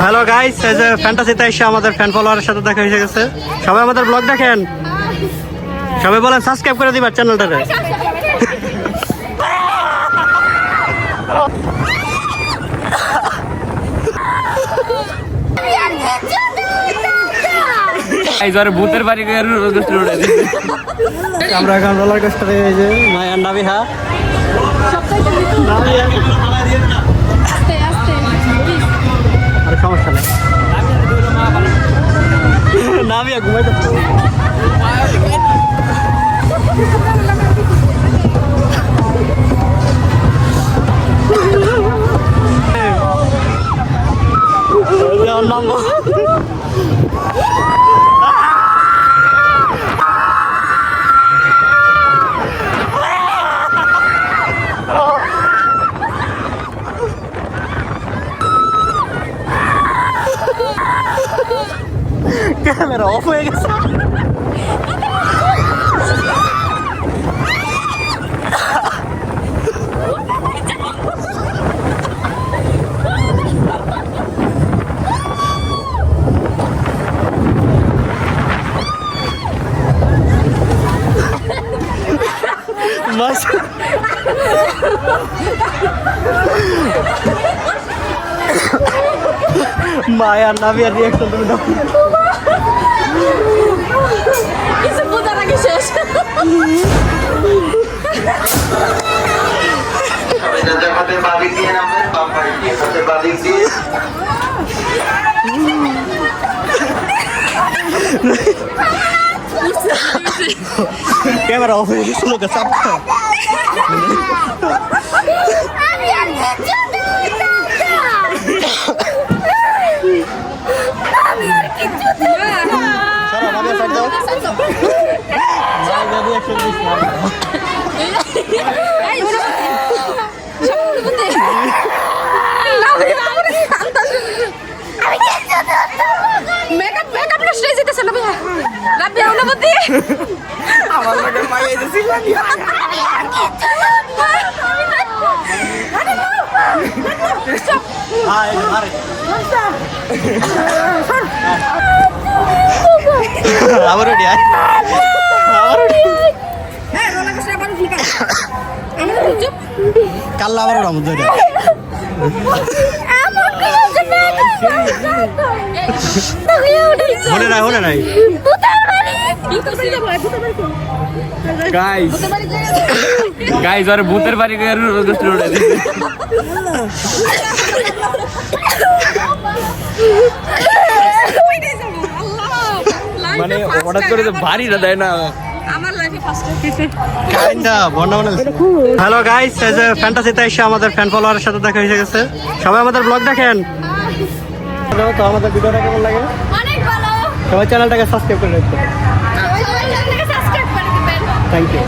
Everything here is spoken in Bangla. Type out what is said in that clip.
হ্যালো গাইস, এই যে ফ্যান্টাসিতে এসে আমাদের ফ্যান ফলোয়ারের সাথে দেখা হয়ে গেছে। সবাই আমাদের ব্লগ দেখেন, সবাই বলেন সাবস্ক্রাইব করে দিবার চ্যানেলটারে। ভূতের বাড়ি আমরা এখন রোলার কোস্টারে এই যে মায়া নাবিহা আরে সমস্যা নেই, নাবিয়া ঘুমাইতে নামবো। ক্যামেরা অফ হয়ে গেছে। মায়া নাবিয়া রিয়াকশন তুমি দাও। কিছু বোঝার আগে শেষ। ক্যামেরা অফ হয়ে গেছিল, চাপ মেকআপ নষ্ট হয়ে যেতেছে না ভাইয়া। রাব্বিয়া অনুমতি আমার লাগে মাইয়া দিছিল আবার রেডি আয়, আবার হ্যাঁ রোলা কষ্ট আবার উঠলি কেন? আমরা চুপ কাল্লা আবার ওরা মধ্যে মনে নাই, মনে নাই গাইস গাইস আর ভূতের বাড়ি উঠে দিছে। মানে হঠাৎ করে তো বাড়িটা দেয় না। আমার লাইফে ফার্স্ট হ্যালো গাইস, এই যে ফ্যান্টাসিতে এসে আমাদের ফ্যান ফলোয়ারের সাথে দেখা হয়ে গেছে। সবাই আমাদের ব্লগ দেখেন, তো আমাদের ভিডিওটা কেমন লাগে অনেক ভালো। সবাই চ্যানেলটাকে সাবস্ক্রাইব করে রাখবেন। সবাই চ্যানেলটাকে সাবস্ক্রাইব করে দিবেন। Thank you.